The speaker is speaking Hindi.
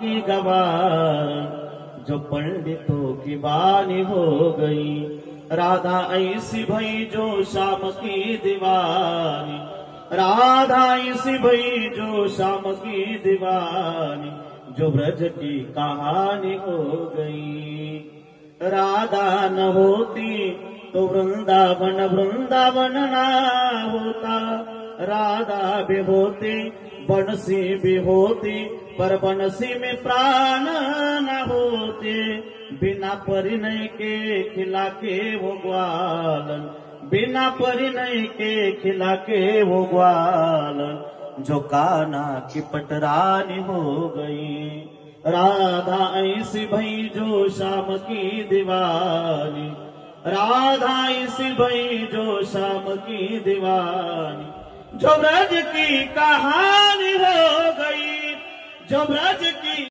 की गवार, जो पंडितों की बानी हो गई। राधा ऐसी भई जो श्याम की दीवानी, राधा ऐसी भई जो श्याम की दीवानी, जो ब्रज की कहानी हो गई। राधा न होती तो वृंदावन वृंदावन ना होता, राधा भी होती बंसी भी होती, पर बंसी में प्राण न होते। बिना परिणय के खिला के वो ग्वालन, बिना परिणय के खिला के वो ग्वालन, जो कान्हा की पटरानी हो गई। राधा ऐसी भई जो श्याम की दीवानी, राधा ऐसी भई जो श्याम की दीवानी, जो ब्रज की कहानी हो गई, जो ब्रज की